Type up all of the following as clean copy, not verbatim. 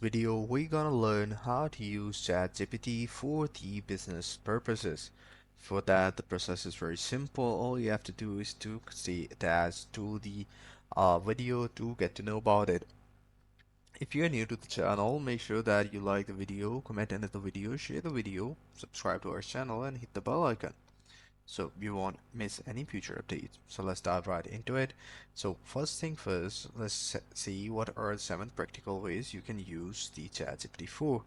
video, we're gonna learn how to use ChatGPT for the business purposes. For that, the process is very simple. All you have to do is to stay attached to the video to get to know about it. If you're new to the channel, make sure that you like the video, comment under the video, share the video, subscribe to our channel, and hit the bell icon so you won't miss any future updates. So let's dive right into it. So first thing first, let's see what are 7 practical ways you can use the ChatGPT for.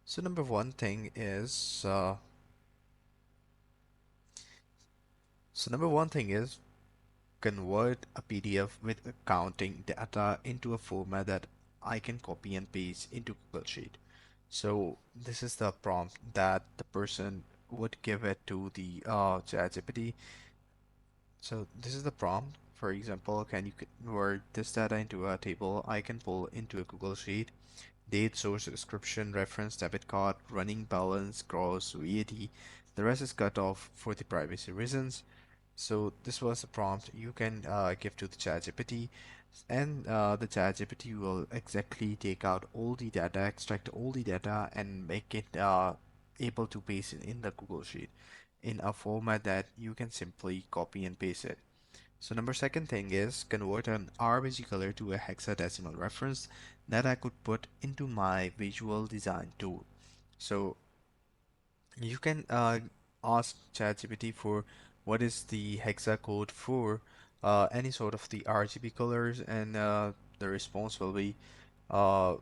So number one thing is convert a PDF with accounting data into a format that I can copy and paste into Google Sheet. So this is the prompt that the person would give it to the ChatGPT. So this is the prompt. For example, can you convert this data into a table I can pull into a Google Sheet? Date, source, description, reference, debit card, running balance, gross, VAT. The rest is cut off for the privacy reasons. So this was the prompt you can give to the ChatGPT, and the ChatGPT will exactly take out all the data, extract all the data, and make it able to paste it in the Google Sheet in a format that you can simply copy and paste it. So number second thing is convert an RGB color to a hexadecimal reference that I could put into my visual design tool. So you can ask ChatGPT for what is the hexa code for any sort of the RGB colors, and the response will be uh,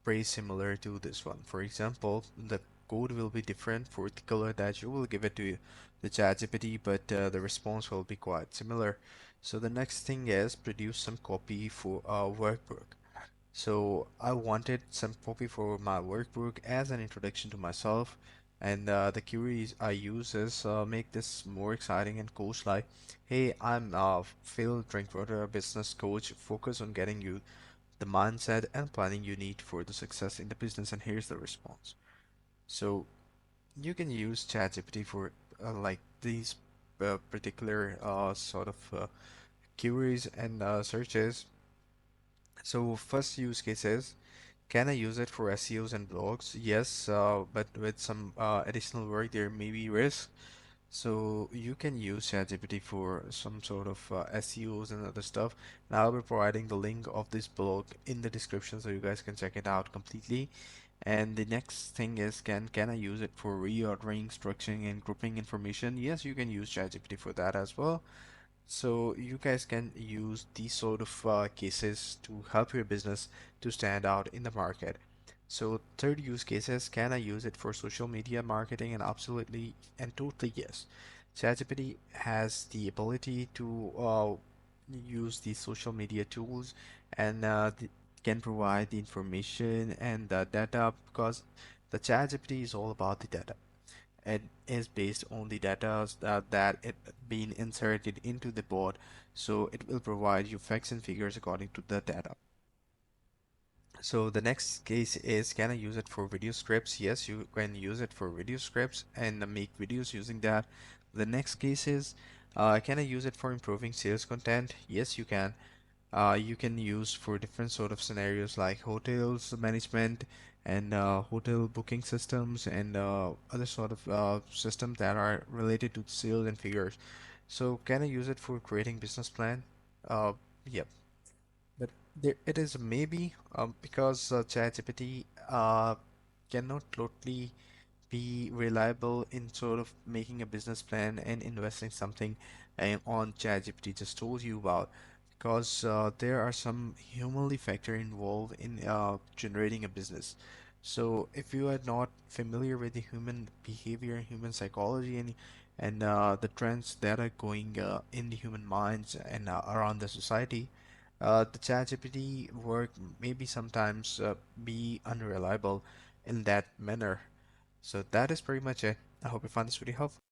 pretty similar to this one. For example, the code will be different for the color that you will give it to the ChatGPT, but the response will be quite similar. So the next thing is produce some copy for a workbook. So I wanted some copy for my workbook as an introduction to myself, and the queries I use is make this more exciting and coach like, hey, I'm Phil Drinkwater, a business coach, focus on getting you the mindset and planning you need for the success in the business, and here's the response. So you can use ChatGPT for like these particular sort of queries and searches. So first use cases, can I use it for SEOs and blogs? Yes, but with some additional work, there may be risk. So you can use ChatGPT for some sort of SEOs and other stuff. And I'll be providing the link of this blog in the description so you guys can check it out completely. And the next thing is, can I use it for reordering, structuring, and grouping information? Yes, you can use ChatGPT for that as well. So you guys can use these sort of cases to help your business to stand out in the market. So third use cases, can I use it for social media marketing? And absolutely and totally yes. ChatGPT has the ability to use these social media tools, and can provide the information and the data, because the ChatGPT is all about the data. It is based on the data that it being inserted into the bot, so it will provide you facts and figures according to the data. So the next case is, can I use it for video scripts? Yes, you can use it for video scripts and make videos using that. The next case is, can I use it for improving sales content? Yes, you can. You can use for different sort of scenarios like hotels management and hotel booking systems and other sort of systems that are related to sales and figures. So can I use it for creating business plan? Uh, yep. But there it is a maybe, because ChatGPT cannot totally be reliable in sort of making a business plan and investing something on ChatGPT just told you about, because there are some humanly factor involved in generating a business. So if you are not familiar with the human behavior, human psychology, and the trends that are going in the human minds and around the society, the ChatGPT work maybe sometimes be unreliable in that manner. So that is pretty much it. I hope you found this video helpful.